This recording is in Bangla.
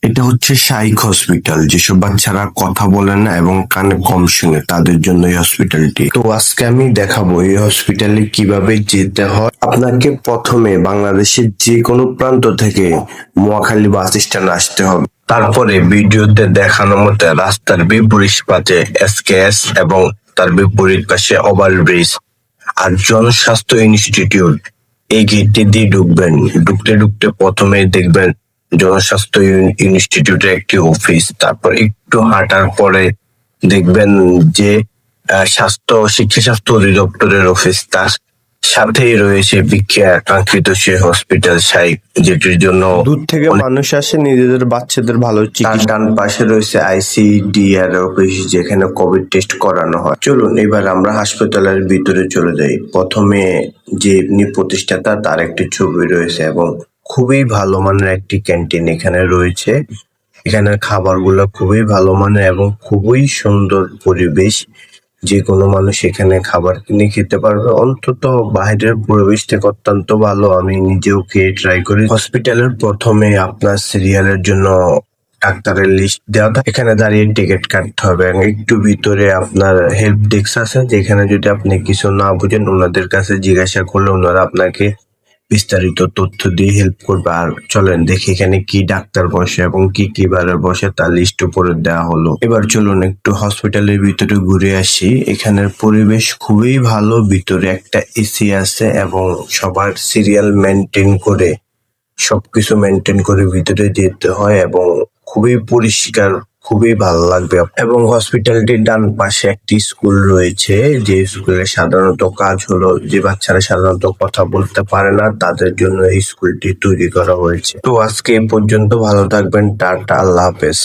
এটা হচ্ছে শাইখ হসপিটাল, যেসব বাচ্চারা কথা বলে না এবং কানে কম শুনে তাদের জন্য এই হসপিটালটি। তো আজকে আমি দেখাবো এই হসপিটালে কিভাবে যেতে হয়। আপনাকে প্রথমে বাংলাদেশের যে কোনো প্রান্ত থেকে মহাখালী বাস স্ট্যান্ড আসতে হবে। তারপরে ভিডিওতে দেখানো মতো রাস্তার বিপরীত পাশে এসকেএস এবং তার বিপরীত পাশে ওভারব্রিজ আর জনস্বাস্থ্য ইনস্টিটিউট, এই গেটটি দিয়ে ঢুকবেন। ঢুকতে ঢুকতে প্রথমে দেখবেন জনস্বাস্থ্য ইনস্টিটিউটের একটি অফিস। তারপর একটু হাঁটার পরে দেখবেন যে শিক্ষা স্বাস্থ্য অধিদপ্তরের অফিস। তার সাথেই রয়েছে কাঙ্ক্ষিত সে হসপিটাল শাইখ, যেটির জন্য দূর থেকে মানুষ আসে নিজেদের বাচ্চাদের ভালো চিকিৎসা। ডান পাশে রয়েছে আইসিডিআর অফিস, যেখানে কোভিড টেস্ট করানো হয়। চলুন এবার আমরা হাসপাতালের ভিতরে চলে যাই। প্রথমে যে প্রতিষ্ঠাতা তার একটি ছবি রয়েছে এবং খুবই ভালো মানের একটি ক্যান্টিন এখানে রয়েছে। এখানের খাবারগুলো খুবই ভালো মানের এবং খুবই সুন্দর পরিবেশ। যে কোনো মানুষ এখানে খাবার কিনে খেতে পারবে। অন্তত বাইরের পরিবেশ থেকে অত্যন্ত ভালো। আমি নিজেও খেয়ে ট্রাই করি। হসপিটালের প্রথমে আপনার সিরিয়ালের জন্য ডাক্তারের লিস্ট দেওয়া থাকে, এখানে দাঁড়িয়ে টিকিট কাটতে হবে। এবং একটু ভিতরে আপনার হেল্প ডেস্ক আছে, যেখানে যদি আপনি কিছু না বুঝেন ওনাদের কাছে জিজ্ঞাসা করলে ওনারা আপনাকে বিস্তারিত তথ্য দিয়ে হেল্প করবে। আর চলেন দেখি এখানে কি ডাক্তার বসে এবং কি কি বারে বসে তার লিস্ট উপরে দেওয়া হলো। এবার চলুন একটু হসপিটালের ভিতরে ঘুরে আসি। এখানের পরিবেশ খুবই ভালো। ভিতরে একটা এসি আছে এবং সবার সিরিয়াল মেনটেন করে সবকিছু মেনটেন করে ভিতরে যেতে হয় এবং খুবই পরিষ্কার, খুবই ভালো লাগবে। এবং হসপিটালটির ডান পাশে একটি স্কুল রয়েছে, যে স্কুলে সাধারণত কাজ হলো যে বাচ্চারা সাধারণত কথা বলতে পারে না তাদের জন্য এই স্কুলটি তৈরি করা হয়েছে। তো আজকে এ পর্যন্ত, ভালো থাকবেন, টাটা, আল্লাহ হাফেজ।